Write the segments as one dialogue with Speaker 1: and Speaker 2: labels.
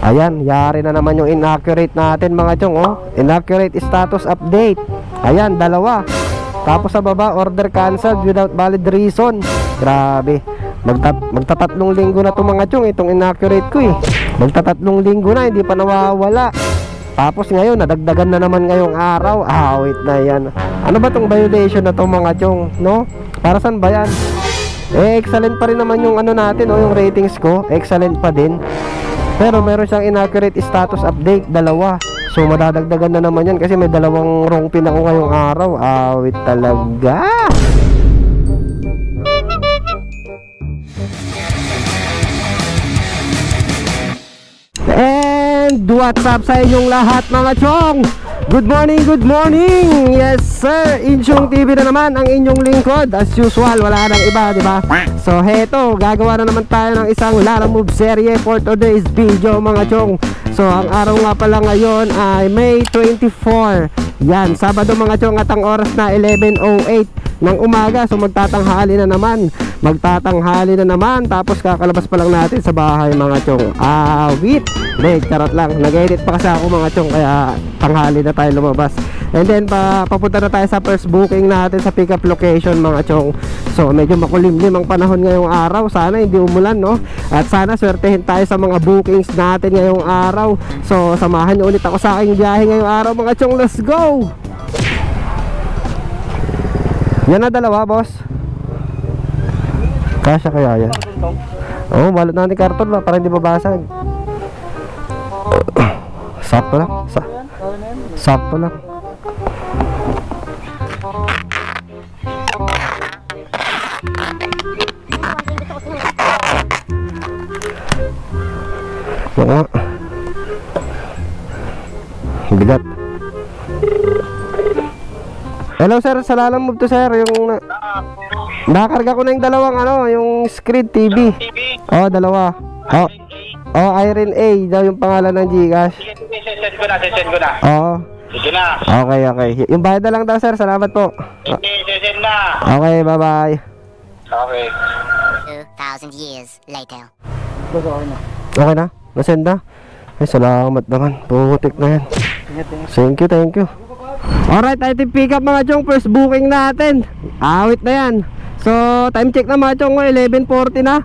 Speaker 1: Ayan, yari na naman yung inaccurate natin mga chong, oh. Inaccurate status update. Ayan, dalawa. Tapos sa baba, order canceled without valid reason. Grabe. Magtatatlong linggo na to mga chong, itong inaccurate ko eh. Magtatatlong linggo na, hindi pa nawawala. Tapos ngayon, nadagdagan na naman ngayong araw. Wait na yan. Ano ba tong violation na to mga chong, no? Para saan ba yan? Excellent pa rin naman yung ano natin, oh, yung ratings ko. Excellent pa din. Pero meron siyang inaccurate status update, dalawa. So madadagdagan na naman yan kasi may dalawang wrong pin ako ngayong araw. Wait talaga. And what's up sa inyong lahat mga chong? Good morning, good morning. Yes sir, Inchong TV na naman ang inyong lingkod. As usual, wala nang iba, di ba? So heto, gagawa na naman tayo ng isang Lalamove serye for today's video mga chong. So ang araw nga pala ngayon ay May 24. Yan, Sabado mga chong, at ang oras na 11:08 ng umaga. So magtatanghali na naman. Tapos kakalabas pa lang natin sa bahay mga chong. Wait, charot lang. Nag-edit pa kasi ako mga chong, kaya tanghali na tayo lumabas. And then papunta na tayo sa first booking natin sa pick up location mga chong. So medyo makulimlim ang panahon ngayong araw. Sana hindi umulan, no? At sana swertehin tayo sa mga bookings natin ngayong araw. So samahan nyo ulit ako sa aking biyahe ngayong araw mga chong. Let's go! Yan na dalawa, boss. Kasya kaya yan? Oo, balot natin karton ba para hindi babasag. Sakto lang. Sakto lang. Oo. Bigat. Hello sir, sa Lalamove to sir. Yung nakakarga ko na yung dalawang yung Screen TV. Dalawa. Iron A daw yung pangalan ng Gcash.
Speaker 2: Send ko na. Sige na.
Speaker 1: Okay. Yung bayad na lang daw sir, salamat po.
Speaker 2: Send na.
Speaker 1: Okay, bye bye.
Speaker 2: Okay.
Speaker 3: 2,000 years later.
Speaker 1: Okay na? Nasend na? Ay, salamat naman. Putik na yan. Thank you. Alright, item pick up mga chong. First booking natin. Awit na yan. So, time check na mga chong, 11:40 na.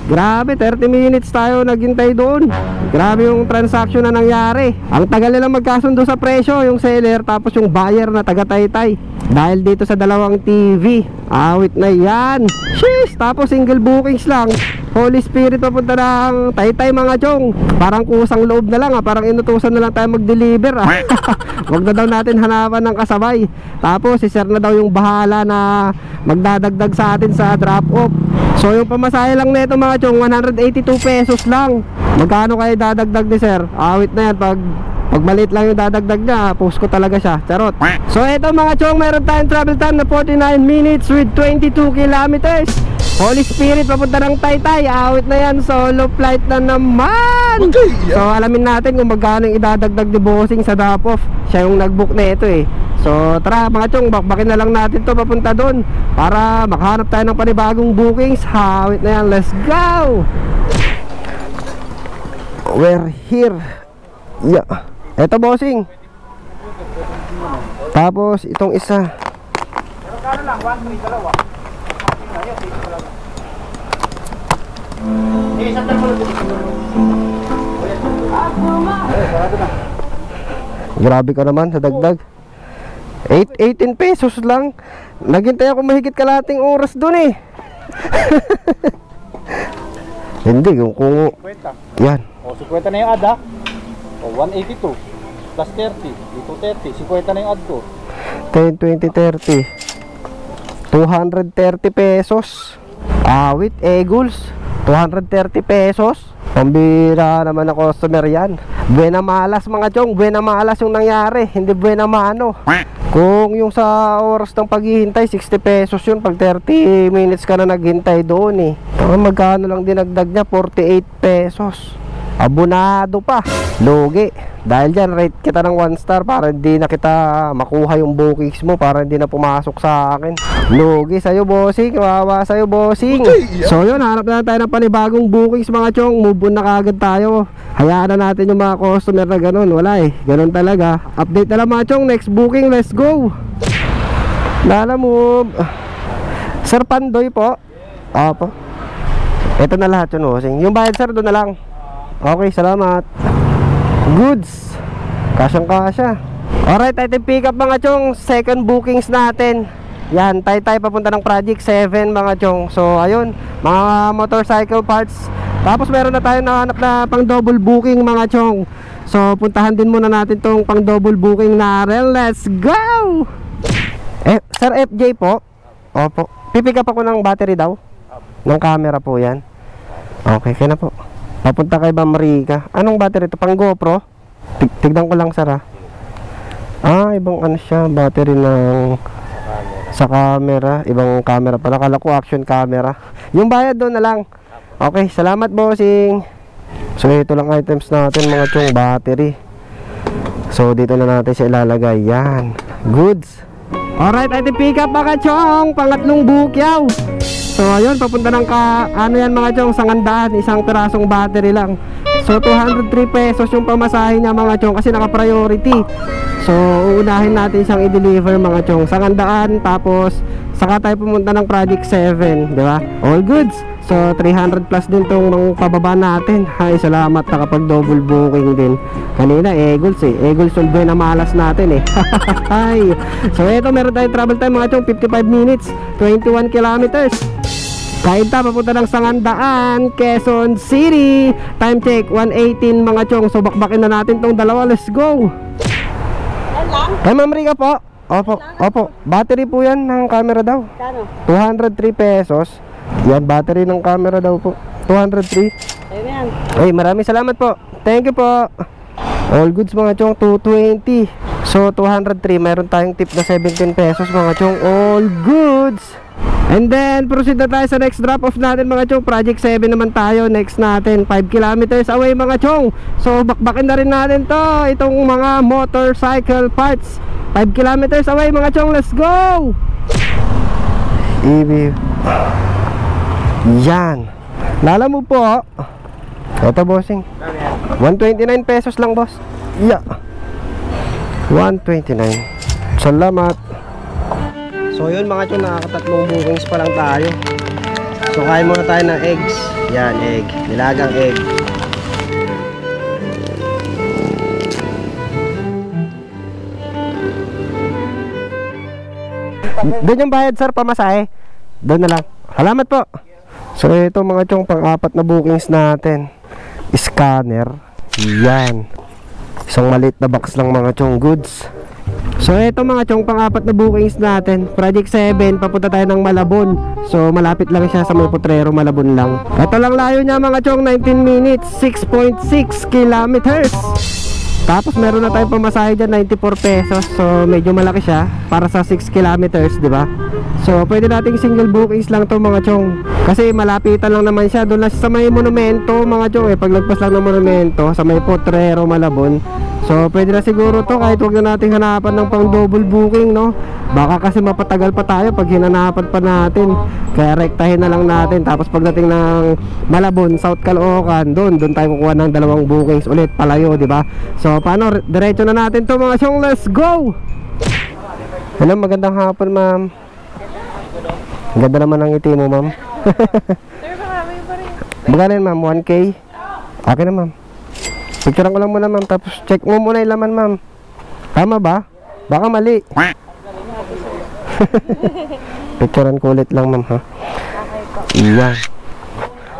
Speaker 1: Grabe, 30 minutes tayo naghintay doon. Grabe yung transaction na nangyari. Ang tagal nilang magkasundo sa presyo, yung seller tapos yung buyer na taga Taytay. Dahil dito sa dalawang TV. Awit na yan. Sheesh, tapos single bookings lang. Holy Spirit papunta ng Taytay mga chong. Parang kusang loob na lang parang inutusan na lang tayo mag-deliver Wag na daw natin hanapan ng kasabay. Tapos si sir na daw yung bahala na magdadagdag sa atin sa drop off. So yung pamasahe lang nito mga chong, 182 pesos lang. Magkano kayo dadagdag ni sir? Awit na yan, pag maliit lang yung dadagdag niya, post ko talaga siya. Charot. So eto mga chong, meron tayong travel time na 49 minutes with 22 kilometers. Holy Spirit papunta ng Taytay. Awit na yan, solo flight na naman. So alamin natin kung magkano yung idadagdag ni bossing sa drop off. Siya yung nagbook na ito eh. So tara mga chong, bakbakin na lang natin to papunta doon para makahanap tayo ng panibagong bookings. Awit na yan, let's go. We're here. Yeah. Eto bossing. Tapos itong isa. Grabe ka naman sa dagdag. 18 pesos lang. Naghintay ako mahigit kalating oras dun eh. Hindi kung
Speaker 2: 50.
Speaker 1: yan.
Speaker 2: 50 na yung ad 182 plus 30. Dito 30. 50 na yung ad ko.
Speaker 1: 10, 20, 30. 230 pesos. Awit, Eagles. 230 pesos. Pambira naman na customer yan. Buena malas mga chong. Buena malas yung nangyari. Hindi buena mano. Kung yung sa oras ng paghihintay 60 pesos yun, pag 30 minutes ka na naghintay doon eh. Magkano lang dinagdag niya? 48 pesos. Abonado pa. Lugi. Dahil dyan, rate kita ng 1 star para hindi na kita makuha yung bookings mo, para hindi na pumasok sa akin. Lugi sa'yo, bossing. Kawawa sa'yo, bossing. So yun, hanap na tayo ng panibagong bookings mga chong. Move on na kagad tayo. Hayaan na natin yung mga customer na ganun. Wala eh, ganun talaga. Update na lang mga chong. Next booking, let's go. Lala move. Sir Pandoy po. Opo. Ito na lahat yun, bossing. Yung bayad sir, doon na lang. Okay, salamat. Goods. Kasyang kasya. Alright, item pick up mga chong. Second bookings natin. Yan, tay papunta ng Project 7 mga chong. So ayun, mga motorcycle parts. Tapos meron na tayo nahanap na pang double booking mga chong. So puntahan din muna natin tong pang double booking na rin. Let's go. Sir FJ po. Opo. Pipick up ako ng battery daw. Ng camera po yan. Okay, kaya na po. Papunta kay Ma'am Rica. Anong battery ito? Pang GoPro? Tignan ko lang sir ha. Ibang ano siya, battery ng sa camera. Ibang camera pala. Kala ko action camera. Yung bayad doon na lang. Okay, salamat bossing. So ito lang items natin mga chong, battery. So dito na natin siya ilalagay. Yan, goods. Alright, item pick up mga chong. Pangatlong bukyaw. So ayun, papunta ng ano yan mga chong, sangandaan, isang pirasong battery lang. So 203 pesos yung pamasahe niya mga chong, kasi naka priority. So uunahin natin siyang i-deliver mga chong, sangandaan, tapos saka tayo pumunta ng Project 7, di ba? All goods. So 300 plus din tong mga pababa natin. Hay, salamat, nakapag double booking din. Kanina Eagles Eagles Solve na malas natin eh. Hay. So ito, meron tayong travel time mga chong, 55 minutes, 21 kilometers. Kainta, papunta ng Sangandaan, Quezon City. Time check, 1:18 mga chong. So bakbakin na natin tong dalawa, let's go. Ay Ma'am Rica po. Opo, battery po yan ng camera daw. 203 pesos. Yan, battery ng camera daw po, 203. Ayun yan. Ay, maraming salamat po. Thank you po. All goods mga chong, 220. So 203, mayroon tayong tip na 17 pesos mga chong. All goods. And then proceed na tayo sa next drop off natin mga chong. Project 7 naman tayo. Next natin, 5 kilometers away mga chong. So bakbakin na rin natin to, itong mga motorcycle parts. 5 kilometers away mga chong, let's go. Yan, lala mo po. Ito bossing, 129 pesos lang boss. Yeah, 129. Salamat. So yun mga chong, nakakatatlong bookings pa lang tayo. So kain muna tayo ng eggs. Yan, egg, nilagang egg. Doon yung bayad sir, pamasahe. Doon na lang. Salamat po. So ito mga chong, pang-apat na bookings natin. Scanner. Yan, isang maliit na box lang mga chong, goods. So ito mga chong, pang-apat na bookings natin. Project 7, papunta tayo ng Malabon. So malapit lang siya sa may Potrero, Malabon lang. Ito lang layo niya mga chong, 19 minutes, 6.6 kilometers. Tapos meron na tayong pamasahe dyan, 94 pesos. So medyo malaki siya para sa 6 kilometers, di ba? So pwede nating single bookings lang to mga chong, kasi malapitan lang naman siya. Doon lang sa may monumento mga chong eh. Paglagpas lang ng monumento sa may Potrero, Malabon. So pwede na siguro to, kahit huwag na nating hanapan ng pang double booking, no? Baka kasi mapatagal pa tayo pag hinanapan pa natin. Kaya rektahin na lang natin. Tapos pagdating ng Malabon, South Caloocan, doon tayo kukuha ng dalawang bookings ulit palayo, di ba? So paano, diretso na natin to mga chong, let's go. Hello, magandang hapon ma'am. Ganda naman ang ngiti mo ma'am. Magkano yun ma'am, 1K? Okay na ma'am. Picturean ko lang muna ma'am, tapos check mo muna yung laman ma'am. Tama ba? Baka mali. Picturean ko ulit lang ma'am ha. Iyan.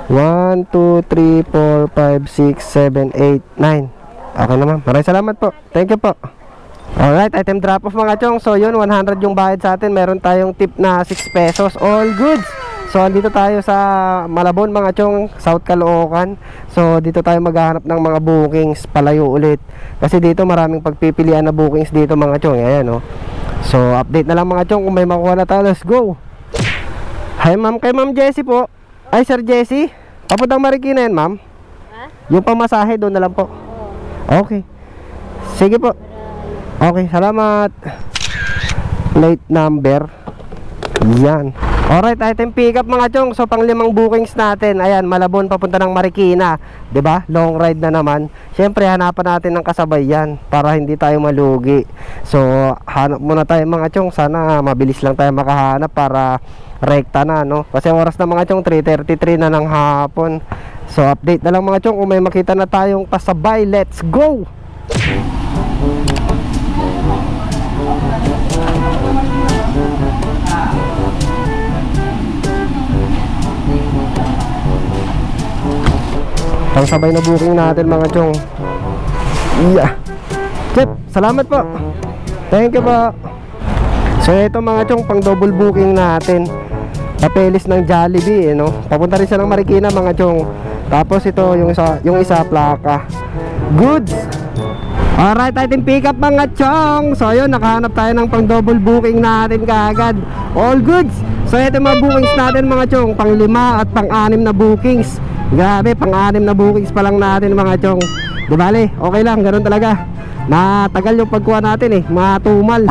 Speaker 1: 1, 2, 3, 4, 5, 6, 7, 8, 9. Okay na ma'am, maraming salamat po. Thank you po. Alright, item drop off mga chong. So yun, 100 yung bayad sa atin. Meron tayong tip na 6 pesos. All goods. So andito tayo sa Malabon mga chong, South Caloocan. So dito tayo maghahanap ng mga bookings palayo ulit, kasi dito maraming pagpipilian na bookings dito mga chong. Ayan oh. So update na lang mga chong kung may makuha na tayo. Let's go. Hi ma'am, kay ma'am Jessie po. Ay sir Jessie, papuntang Marikina yan ma'am. Yung pamasahe doon na lang po. Okay. Sige po. Okay, salamat. Plate number. Yan. Alright, item pick up mga chong. So pang 5 bookings natin. Ayan, Malabon papunta ng Marikina, 'di ba? Long ride na naman. Syempre hanapan natin ng kasabay yan para hindi tayo malugi. So hanap muna tayo mga chong. Sana mabilis lang tayo makahanap para rekta na, no? Kasi oras na mga chong 3:33 na ng hapon. So update na lang mga chong kung may makita na tayong kasabay. Let's go. Ang sabay na booking natin mga chong. Yeah. Chef, salamat po. Thank you po. So ito mga chong, pang double booking natin. Papeles ng Jollibee, no? Papunta rin siya ng Marikina mga chong. Tapos ito yung isa plaka. Goods. Alright, item pick up mga chong. So ayun, nakahanap tayo ng pang double booking natin kaagad. All goods. So ito mga bookings natin mga chong, pang 5 at pang 6 na bookings. Grabe, pang-6 na bookings pa lang natin mga chong. Di bale, okay lang, ganun talaga. Matagal yung pagkuha natin matumal.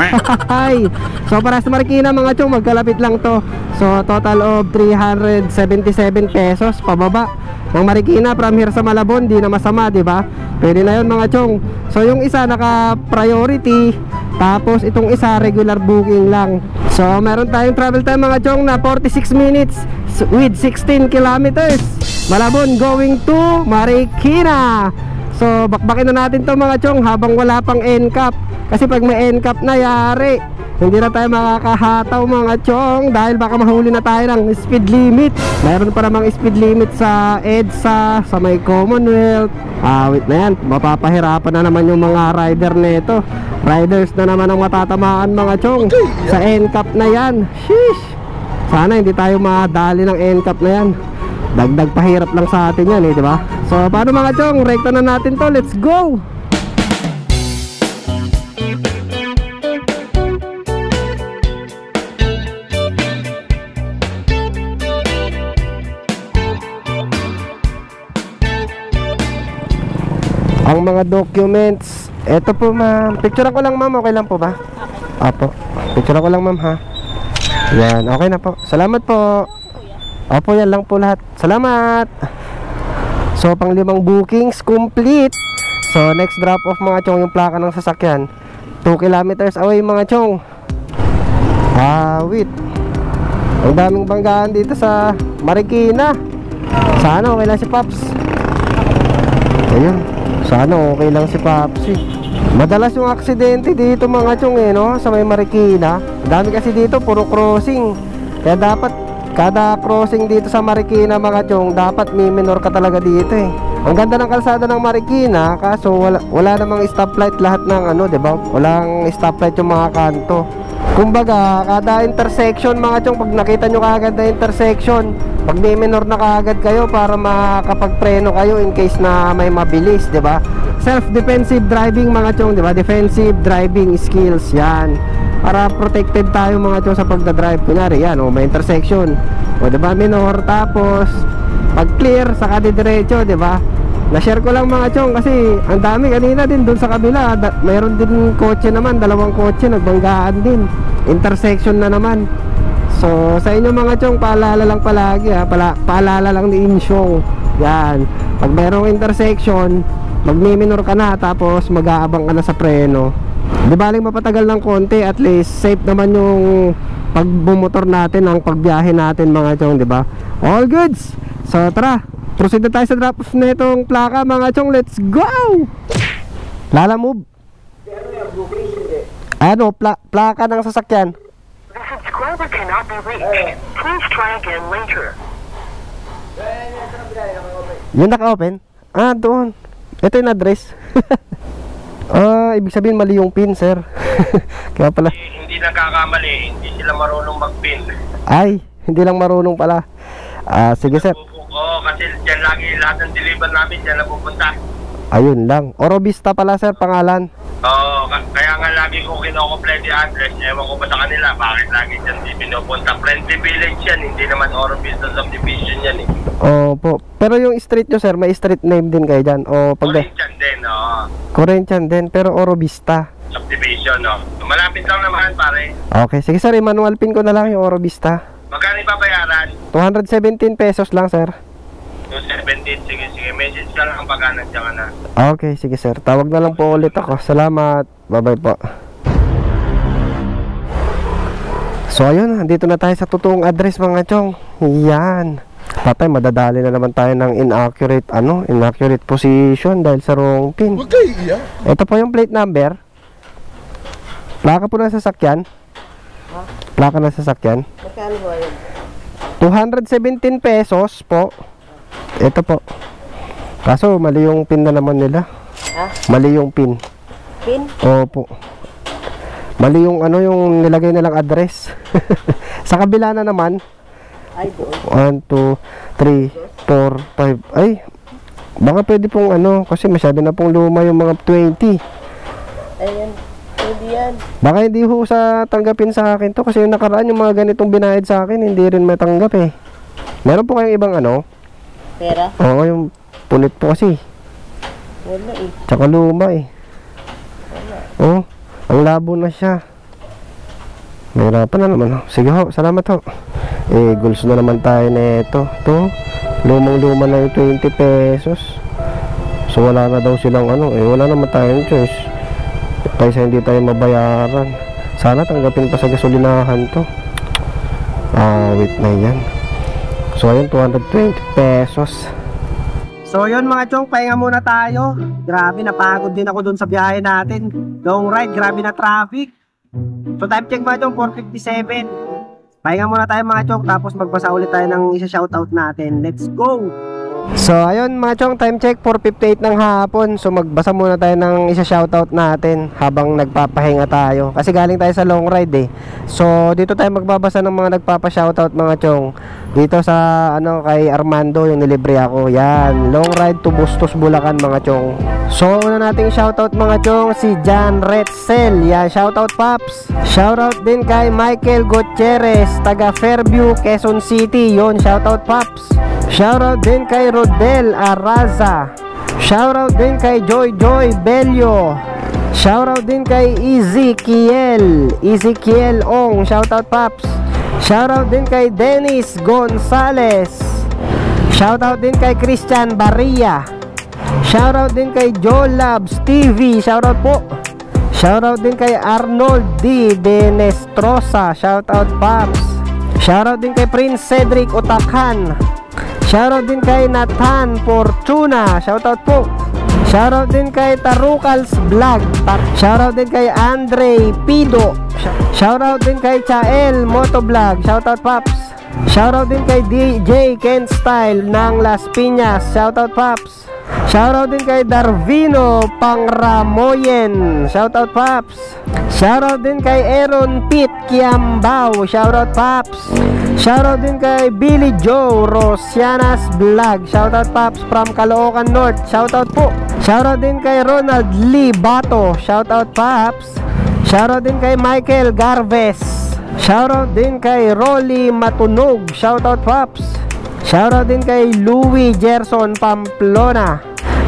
Speaker 1: So para sa Marikina mga chong, magkalapit lang to. So total of 377 pesos pababa ng Marikina from here sa Malabon. Di na masama, di ba? Pwede na yun mga chong. So yung isa naka priority, tapos itong isa regular booking lang. So meron tayong travel time mga chong na 46 minutes with 16 kilometers. Malabon going to Marikina. So bakbakin na natin to mga chong habang wala pang NCAP. Kasi pag may NCAP na yari, hindi na tayo makakahataw mga chong, dahil baka mahuli na tayo ng speed limit. Mayroon pa namang speed limit sa EDSA, sa may Commonwealth. Wait na yan, mapapahirapan na naman yung mga rider nito. Riders na naman ang matatamaan mga chong sa NCAP na yan. Sheesh. Sana hindi tayo madali ng NCAP na yan. Dagdag pahirap lang sa atin yan di ba? So paano mga chong, rekta na natin to, let's go! Ang mga documents, eto po ma'am. Picture ko lang ma'am, okay lang po ba? Apo, picture ko lang ma'am ha. Yan, okay na po. Salamat po. Opo, yan lang po lahat. Salamat. So pang 5 bookings complete. So next drop off mga chong, yung plaka ng sasakyan 2 kilometers away mga chong. Wait. Ang daming banggaan dito sa Marikina. Sana okay lang si Pops. Ayun, sana okay lang si Pops Madalas yung aksidente dito mga chong no? Sa may Marikina. Dami kasi dito, puro crossing. Kaya dapat kada crossing dito sa Marikina mga chong, dapat may minor ka talaga dito Ang ganda ng kalsada ng Marikina, kaso wala namang stoplight lahat ng diba? Walang stoplight yung mga kanto. Kumbaga, kada intersection mga chong, pag nakita nyo kaagad na intersection, pag may minor na kaagad kayo para makapagpreno kayo in case na may mabilis, diba? Self-defensive driving mga chong, diba? Defensive driving skills, yan. Para protected tayo mga chong sa pagdadrive. Kunyari yan, may intersection, diba, minor, tapos pag clear, saka didiretso, diba? Na-share ko lang mga chong kasi ang dami kanina din dun sa kabila. Mayroon din kotse naman, 2 kotse nagbanggaan din. Intersection na naman. So sa inyo mga chong, paalala lang palagi paalala lang ni Insyong. Yan, pag mayroong intersection, magmi-minor ka na, tapos mag-aabang ka na sa preno. Di baling mapatagal ng konti, at least safe naman yung pagbumotor natin, ang pagbiyahe natin mga chong, di ba? All goods. So tara, proceed na tayo sa drop off na itong plaka mga chong. Let's go! Lala move. Plaka ng sasakyan.
Speaker 4: The subscriber cannot be reached. Please try again later.
Speaker 1: Yung naka-open? Doon. Ito yung address. Ibig sabihin mali yung pin, sir. Kaya pala.
Speaker 5: Hindi nagkakamali, hindi sila marunong mag-pin.
Speaker 1: Ay, hindi lang marunong pala. Sige, sir.
Speaker 5: Oo, kasi dyan lagi lahat ng deliver namin dyan napupunta.
Speaker 1: Ayun lang. Orobista pala, sir, pangalan.
Speaker 5: Oo, kaya nga lagi ko kinokomplete yung address. Ewan ko ba sa kanila, bakit lagi dyan di pinupunta. Friendly Village yan, hindi naman Oro Vista Subdivision yan eh.
Speaker 1: Opo. Pero yung street nyo, sir, may street name din kayo dyan? O pag
Speaker 5: Corinthian din, oo.
Speaker 1: Corinthian din, pero Oro Vista.
Speaker 5: Subdivision, no? Malapit lang naman, pare.
Speaker 1: Okay, sige sir, i-manual pin ko na lang yung Oro Vista.
Speaker 5: Magkano ipapayaran?
Speaker 1: 217 pesos lang, sir.
Speaker 5: 217, sige, message ka lang pagka nandiyan ka na.
Speaker 1: Okay, sige sir. Tawag na lang po ulit ako. Salamat. Bye-bye po. So ayun, nandito na tayo sa totoong address mga chong. Yan. Patay, madadali na naman tayo ng inaccurate position dahil sa wrong pin. Ito po yung plate number. Plaka po ng sasakyan. Plaka ng sasakyan.
Speaker 6: Magkano ba yun?
Speaker 1: 217 pesos po. Ito po. Kaso mali yung pin na naman nila.
Speaker 6: Ha?
Speaker 1: Mali yung pin.
Speaker 6: Pin?
Speaker 1: Opo. Mali yung yung nilagay nilang address. Sa kabila na naman.
Speaker 6: Ay, doon.
Speaker 1: 1, 2, 3, 4, 5. Ay, baka pwede pong kasi masyado na pong luma yung mga 20.
Speaker 6: Ayan. Pwede yan.
Speaker 1: Baka hindi ho sa tanggapin sa akin to. Kasi yung nakaraan yung mga ganitong binayad sa akin, hindi rin matanggap eh. Meron po kayong ibang
Speaker 6: Pera?
Speaker 1: Oo, yung punit po kasi.
Speaker 6: Wala eh.
Speaker 1: Tsaka luma eh. Oh, ang labo na siya. Mahirapan na naman. Sige ho, salamat ho. Goals na naman tayo nito. Ito, lumang-luma na yung 20 pesos. So wala na daw silang wala naman tayong choice. Kaysa hindi tayo mabayaran. Sana tanggapin pa sa gasolinahan to. Wait na yan. So ayun, 220 pesos. So yun mga chong, pahinga muna tayo. Grabe, napagod din ako dun sa biyahe natin. Long ride, grabe na traffic. So time check mga chong, 4:57. Pahinga muna tayo mga chong, tapos magbasa ulit tayo ng isa shoutout natin. Let's go! So ayun mga chong, time check 4:58 ng hapon. So magbasa muna tayo ng isa shoutout natin habang nagpapahinga tayo. Kasi galing tayo sa long ride eh. So dito tayo magbabasa ng mga nagpapa-shoutout mga chong. Dito sa kay Armando yung nilibre ako. Yan, long ride to Bustos, Bulacan mga chong. So una nating shoutout mga chong, si John Retzel. Yan, shoutout Paps. Shoutout din kay Michael Gutierrez, taga Fairview, Quezon City. Yon, shoutout Paps. Shoutout din kay Rodel Araza. Shoutout din kay Joy Bello. Shoutout din kay Ezekiel Ong. Shoutout Paps. Shoutout din kay Dennis Gonzales. Shoutout din kay Christian Barria. Shoutout din kay Joe Labs TV. Shoutout po. Shoutout din kay Arnold D. Denestrosa. Shoutout Paps. Shoutout din kay Prince Cedric Otakhan. Shoutout din kay Nathan Fortuna. Shoutout po. Shoutout din kay Tarukals Vlog. Shoutout din kay Andre Pido. Shoutout din kay Chael Motovlog. Shoutout Paps. Shoutout din kay DJ Ken Style ng Las Piñas. Shoutout Paps. Shoutout din kay Darvino Pangramoyen. Shoutout Paps. Shoutout din kay Aaron Pit Kiambao. Shoutout Paps. Shoutout din kay Billy Joe Rosianas Vlog. Shoutout Paps from Caloocan North. Shoutout po. Shoutout din kay Ronald Lee Bato. Shoutout Paps. Shoutout din kay Michael Garves. Shoutout din kay Rolly Matunog. Shoutout Paps. Shoutout din kay Louie Gerson Pamplona.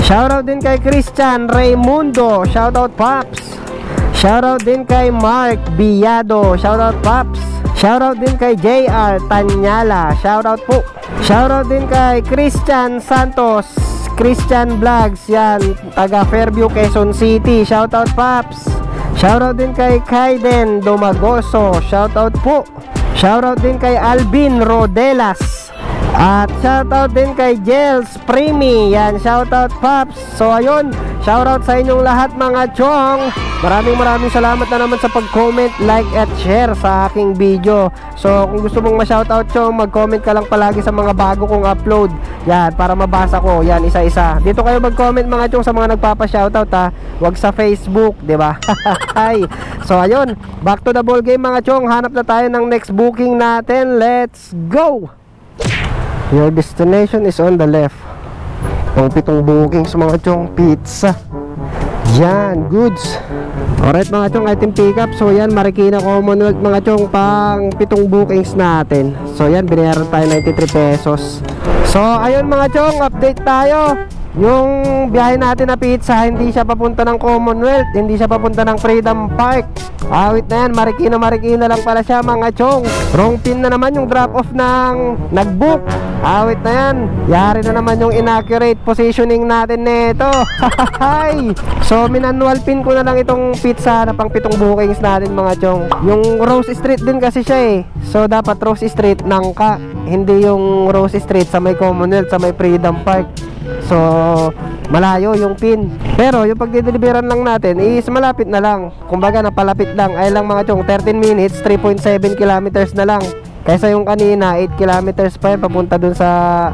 Speaker 1: Shoutout din kay Christian Raimundo. Shoutout Paps. Shoutout din kay Mark Biado. Shoutout Paps. Shoutout din kay JR Tanyala. Shoutout po. Shoutout din kay Christian Santos, Christian Vlogs. Yan, taga Fairview, Quezon City. Shoutout Paps. Shoutout din kay Kaiden Domagoso. Shoutout po. Shoutout din kay Alvin Rodelas. At shoutout din kay Jels Primi. Yan, shoutout Paps. So ayun, shoutout sa inyong lahat mga chong. Maraming salamat na naman sa pag-comment, like at share sa aking video. So kung gusto mong ma-shoutout chong, mag-comment ka lang palagi sa mga bago kong upload. Yan, para mabasa ko. Yan, isa-isa. Dito kayo mag-comment mga chong sa mga nagpapa-shoutout ha. Huwag sa Facebook, di ba? So ayun, back to the ball game mga chong. Hanap na tayo ng next booking natin. Let's go! Your destination is on the left. Pang 7 booking sa mga chong pizza. Yan, goods. Alright mga chong, item pickup. So yan, Marikina Commonwealth mga chong, pang 7 bookings natin. So yan, binayaran tayo 93 pesos. So ayun mga chong, update tayo. Yung biyahe natin na pizza, hindi siya papunta ng Commonwealth, hindi siya papunta ng Freedom Park. Awit na yan, Marikina lang pala siya mga chong. Wrong pin na naman yung drop off ng nagbook. Awit na yan, yari na naman yung inaccurate positioning natin neto. So minanual pin ko na lang itong pizza na pang 7 bookings natin mga chong. Yung Rose Street din kasi siya eh. So dapat Rose Street Nangka, hindi yung Rose Street sa may Commonwealth, sa may Freedom Park. So malayo yung pin. Pero yung pagdideliveran lang natin is malapit na lang. Kumbaga napalapit lang. Ay lang mga chong, 13 minutes, 3.7 kilometers na lang. Kaysa yung kanina 8 kilometers pa yun papunta dun sa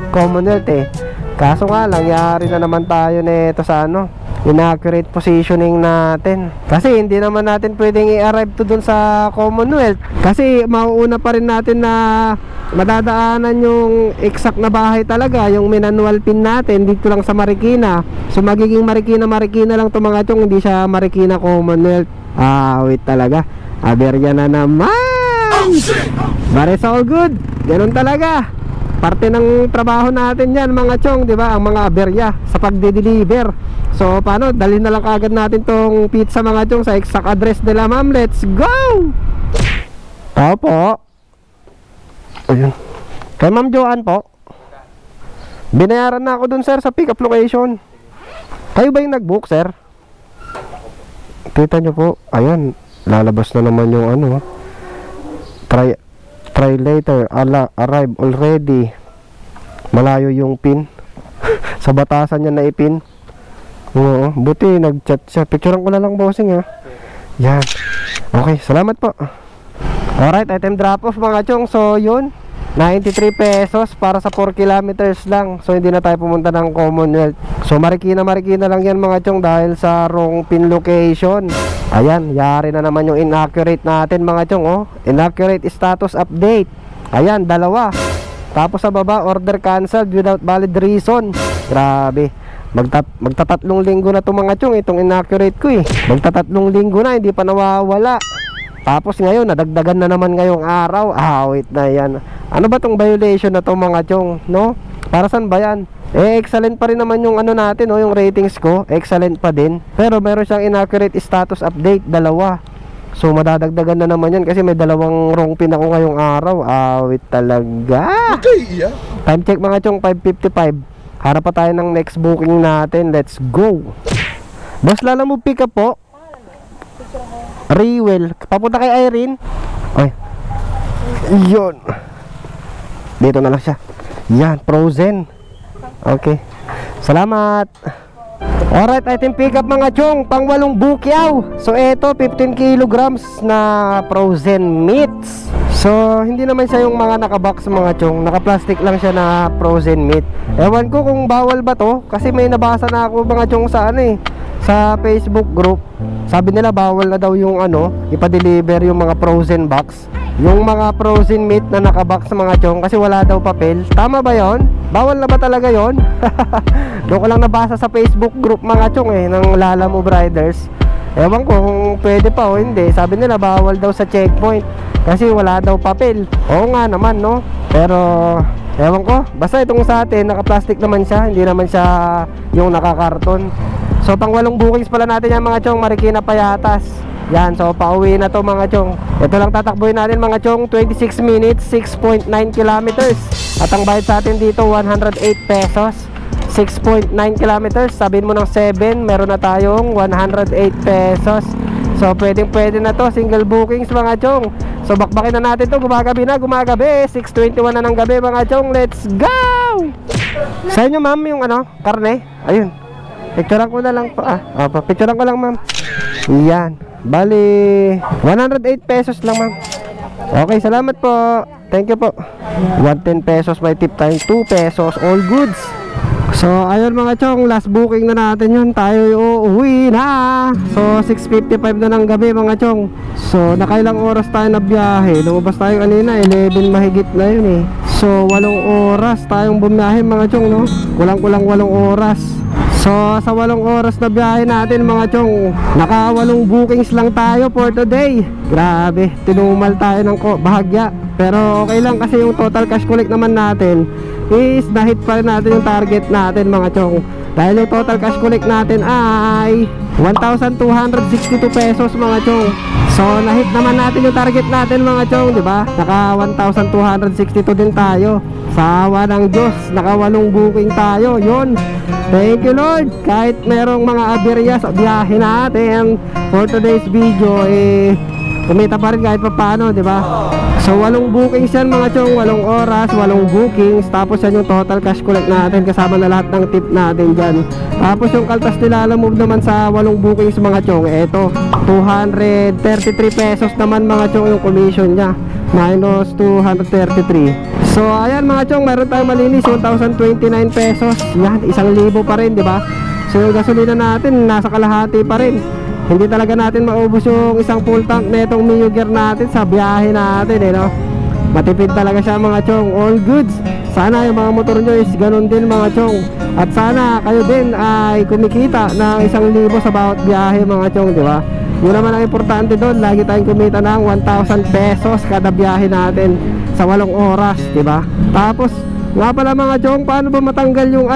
Speaker 1: Commonwealth eh. Kaso nga lang, yari na naman tayo nito sa ano, inaccurate positioning natin. Kasi hindi naman natin pwedeng i-arrive to dun sa Commonwealth. Kasi mauuna pa rin natin na madadaanan yung exact na bahay talaga, yung minanual pin natin dito lang sa Marikina. So magiging Marikina lang to mga chong, hindi siya Marikina Commonwealth. Wait talaga, aberya na naman. But it's all good, ganun talaga. Parte ng trabaho natin yan mga chong, di ba? Ang mga aberya sa pagde-deliver. So paano, dalhin na lang kagad natin tong pizza mga chong sa exact address nila ma'am. Let's go! Opo. Ayun. Kay Ma'am Joanne po. Binayaran na ako dun sir sa pick up location. Kayo ba yung nag-book sir? Kita nyo po, ayan, lalabas na naman yung ano, try later, arrive already. Malayo yung pin. Sa batasan niya na ipin. Oo, buti nag-chat siya. Picturean ko na lang bossing ha. Yan. Okay, salamat po. Alright, item drop off mga chong. So yun, 93 pesos para sa 4 kilometers lang. So hindi na tayo pumunta ng Commonwealth. So Marikina lang yan mga chong, dahil sa wrong pin location. Ayan, yari na naman yung inaccurate natin mga chong, oh. Inaccurate status update. Ayan, 2. Tapos sa baba, order canceled without valid reason. Grabe. Magtatatlong linggo na to mga chong, itong inaccurate ko eh. Magtatatlong linggo na, hindi pa nawawala. Tapos ngayon, nadagdagan na naman ngayong araw. Wait na yan. Ano ba tong violation na to mga chong, no? Para saan ba yan? Excellent pa rin naman yung ano natin, no? Yung ratings ko, excellent pa din. Pero meron siyang inaccurate status update, 2. So madadagdagan na naman yan kasi may 2 wrong pin ako ngayong araw. Wait talaga. Okay, yeah. Time check mga chong, 5:55. Harap pa tayo ng next booking natin. Let's go. Boss Lala mo pick up po. Rewell, papunta kay Irene. Ay, yun. Dito na lang siya. Yan, frozen. Okay, salamat. Alright, item pick up mga chong, pang 8 bukyaw. So eto, 15 kilograms na frozen meats. So hindi naman siya yung mga nakabox mga chong, naka-plastic lang siya na frozen meat. Ewan ko kung bawal ba to, kasi may nabasa na ako mga chong sa ano eh, sa Facebook group. Sabi nila bawal na daw yung ano, ipa-deliver yung mga frozen box, yung mga frozen meat na nakabox mga chong, kasi wala daw papel. Tama ba yon? Bawal na ba talaga yon? Doon ko lang nabasa sa Facebook group mga chong eh, ng Lala Mo Riders. Ewan ko kung pwede pa o hindi. Sabi nila bawal daw sa checkpoint kasi wala daw papel. Oo nga naman no, pero ewan ko, basta itong sa atin naka-plastic naman siya, hindi naman siya yung nakakarton. So pang 8 bookings pala natin yan mga chong, Marikina Payatas. Yan, so pauwi na to mga chong. Ito lang tatakbuhin natin mga chong, 26 minutes, 6.9 kilometers. At ang bayad sa atin dito 108 pesos, 6.9 kilometers. Sabihin mo ng 7, meron na tayong 108 pesos. So pwede na to, single bookings mga chong. So bakbakin na natin to, gumagabi, 6:21 na ng gabi mga chong. Let's go! Sa inyo ma'am yung ano, karne. Ayun, picturean ko na lang po. Picturean ko lang ma'am. Yan, bali 108 pesos lang ma'am. Okay, salamat po. Thank you po. 110 pesos may tip time, 2 pesos, all goods. So ayun mga chong, last booking na natin yun. Tayo uuwi na. So 6:55 na ng gabi mga chong. So nakailang oras tayo na biyahe. Lumabas tayo kanina 11 mahigit na yun eh. So 8 oras tayong bumiyahe mga chong no. Kulang-kulang 8 oras. So sa 8 oras na biyahe natin mga chong, naka 8 bookings lang tayo for today. Grabe, tinumal tayo ng bahagya. Pero okay lang kasi yung total cash collect naman natin is nahit pa rin natin yung target natin mga chong. Dahil yung total cash collect natin ay 1,262 pesos mga chong. So nahit naman natin yung target natin mga chong, di ba? Naka 1,262 din tayo. Sa awa ng Diyos, naka 8 booking tayo. Yun. Thank you Lord. Kahit merong mga aberya sa biyahe natin, for today's video kumita pa rin kahit pa paano, di ba? So 8 bookings yan mga chong, 8 oras, 8 bookings. Tapos yan yung total cash collect natin, kasama na lahat ng tip natin dyan. Tapos yung kaltas nila move naman sa 8 bookings mga chong, eto 233 pesos naman mga chong yung commission nya, minus 233. So ayan mga chong, meron tayong malinis 1,029 pesos. Yan, 1,000 pa rin, di ba? So yung gasolina natin nasa kalahati pa rin. Hindi talaga natin maubos yung isang full tank na itong Mio Gear natin sa biyahe natin, no? Matipid talaga siya mga chong. All goods. Sana yung mga motor nyo is ganun din mga chong. At sana kayo din ay kumikita ng 1,000 sa bawat biyahe mga chong, di ba? Yun naman ang importante doon, lagi tayong kumita ng 1,000 pesos kada biyahe natin sa 8 oras, di ba? Tapos nga pala mga chong, paano ba matanggal yung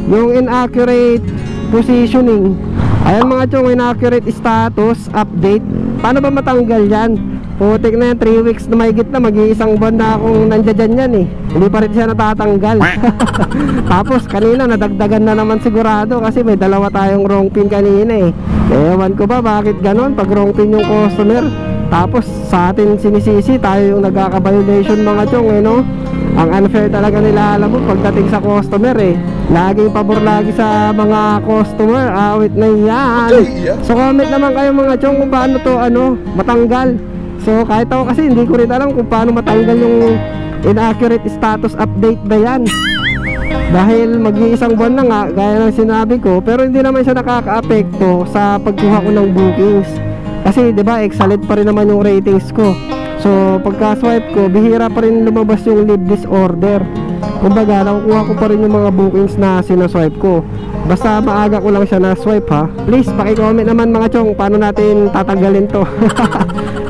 Speaker 1: yung inaccurate positioning? Ayan mga chong, inaccurate status update. Paano ba matanggal yan? Putik na yan, 3 weeks na mahigit na, mag-iisang buwan na akong nandiyan yan eh. Hindi pa rin siya natatanggal. Tapos kanina nadagdagan na naman sigurado kasi may 2 tayong wrong pin kanina eh. Ewan ko ba bakit ganon, pag wrong pin yung customer, tapos sa atin sinisisi, tayo yung nagkaka-violation mga chong no? Ang unfair talaga nila, alam mo, pagdating sa customer eh. Laging pabor lagi sa mga customer, awit na yan. So comment naman kayo mga chong kung paano to matanggal. So kahit ako kasi hindi ko rin alam kung paano matanggal yung inaccurate status update na yan. Dahil mag-iisang buwan na nga, gaya ng sinabi ko, pero hindi naman siya nakaka-apekto sa pagkuha ko ng bookings. Kasi 'di ba, excellent pa rin naman yung ratings ko. So pagka swipe ko, bihira pa rin lumabas yung leave disorder. Kumbaga, nakukuha ko pa rin yung mga bookings na sinaswipe ko. Basta maaga ko lang siya na swipe ha. Please, paki-comment naman mga chong, paano natin tatanggalin to.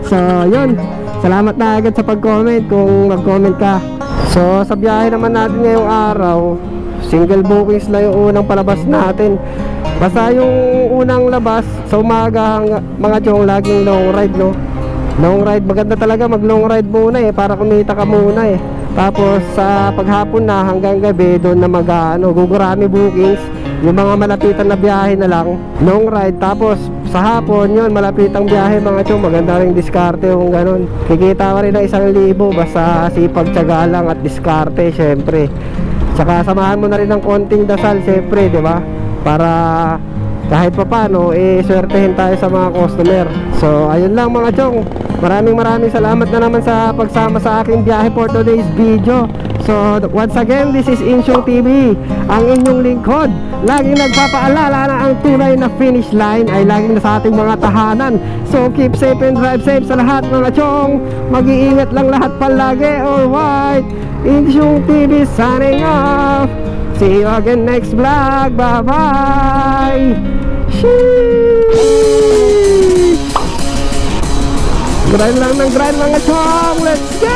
Speaker 1: So yun, salamat na agad sa pag-comment kung mag-comment ka. So sa biyahe naman natin ngayong araw, single bookings na yung unang palabas natin. Basta yung unang labas sa umaga mga chong, laging long ride no. Long ride, maganda talaga mag long ride muna para kumita ka muna Tapos sa paghapon na hanggang gabi, doon na gugurami bookings. Yung mga malapitan na biyahe na lang, long ride. Tapos sa hapon yun, malapitang biyahe mga chong, maganda ring diskarte yung ganun. Kikita ka rin ng 1,000 basta sipag, tiyaga lang at diskarte syempre. Tsaka samahan mo na rin ng konting dasal syempre, di ba? Para kahit pa paano swertehin tayo sa mga customer. So ayun lang mga chong, maraming salamat na naman sa pagsama sa aking biyahe for today's video. So once again, this is Insyong TV, ang inyong lingkod. Laging nagpapaalala na ang tunay na finish line ay laging nasa ating mga tahanan. So keep safe and drive safe sa lahat mga chong. Mag-iingat lang lahat palagi. Alright, Insyong TV signing off. See you again next vlog. Bye bye. Sheesh. Grind lang ng grind mga chong. Let's go.